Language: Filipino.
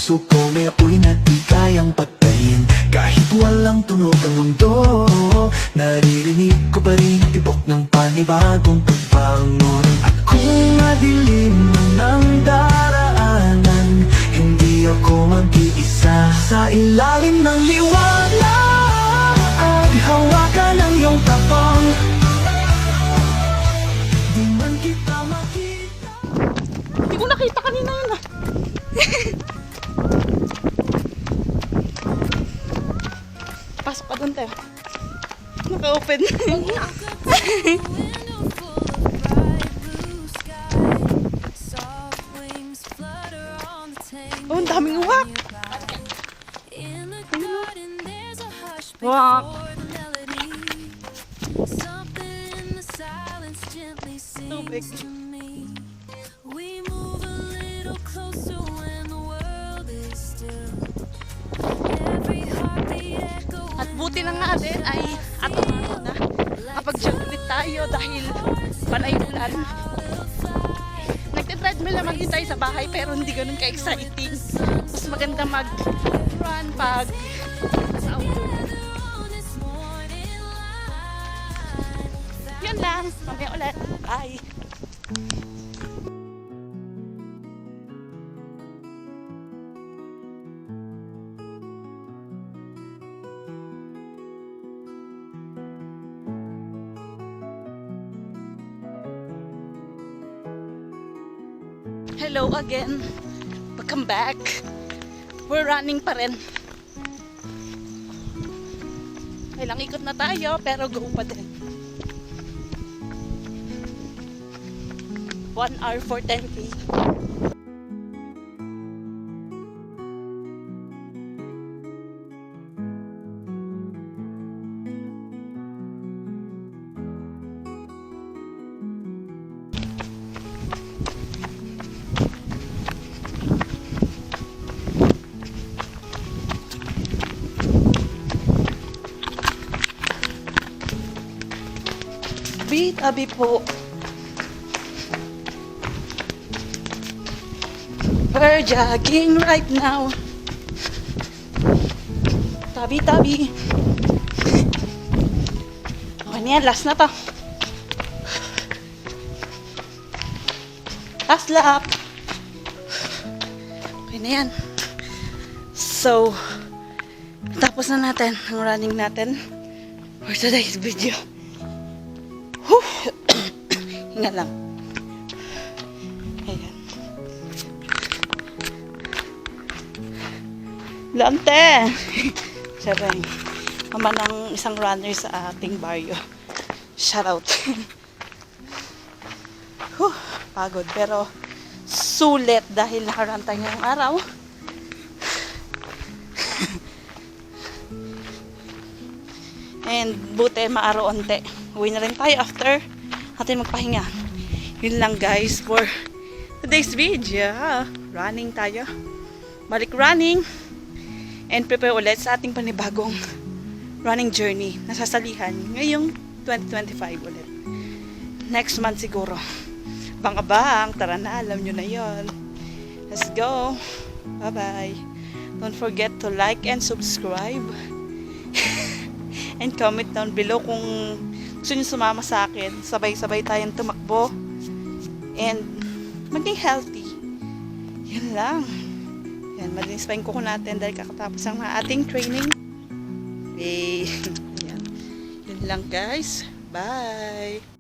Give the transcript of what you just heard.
puso ko may apoy na di kayang patayin. Kahit walang tunog ang mundo, naririnig ko pa rin ang tibok ng panibagong pagbangon. At kung madilim man ang daraanan, hindi ako mag-iisa. Sa ilalim ng liwanag, hawakan ang iyong tapang. Di man kita makita. Hindi ko nakita kanina yun ah. Pasok ka doon tayo. Naka-open. Oh, ang daming uwak. Uwak. Tubig. At buti na nga din ay ato na kapag-jog ulit tayo dahil panay ulan. Nagte-treadmill naman din tayo sa bahay pero hindi ganun ka-exciting. Mas maganda mag-run pag sa outdoor. Yun lang. Mamaya ulit. Bye! Hello again. Welcome back. We're running pa rin. Ilang ikot na tayo pero go pa din. 1 hour for 10K. Abi po. We're jogging right now. Tabi-tabi. Okay na yan, last na to. Last lap. Okay na yan. So, tapos na natin ang running natin for today's video. Hinga lang. Ayan. Lante! Siyempre, mama ng isang runner sa ating baryo. Shout out. Pagod. Pero, sulit dahil nakarun tayo ngayong araw. And, buti, maaro-onte. Uwi na rin tayo after natin magpahinga. Yun lang guys for today's video. Running tayo. Balik running. And prepare ulit sa ating panibagong running journey na sasalihan ngayong 2025 ulit. Next month siguro. Bang-abang. Tara na. Alam nyo na yon. Let's go. Bye-bye. Don't forget to like and subscribe. And comment down below kung gusto nyo sumama sa akin, sabay-sabay tayong tumakbo and maging healthy. Yan lang. Yan, malinis pa yung kuko natin dahil kakatapos ang ating training. Yan. Yun lang guys. Bye!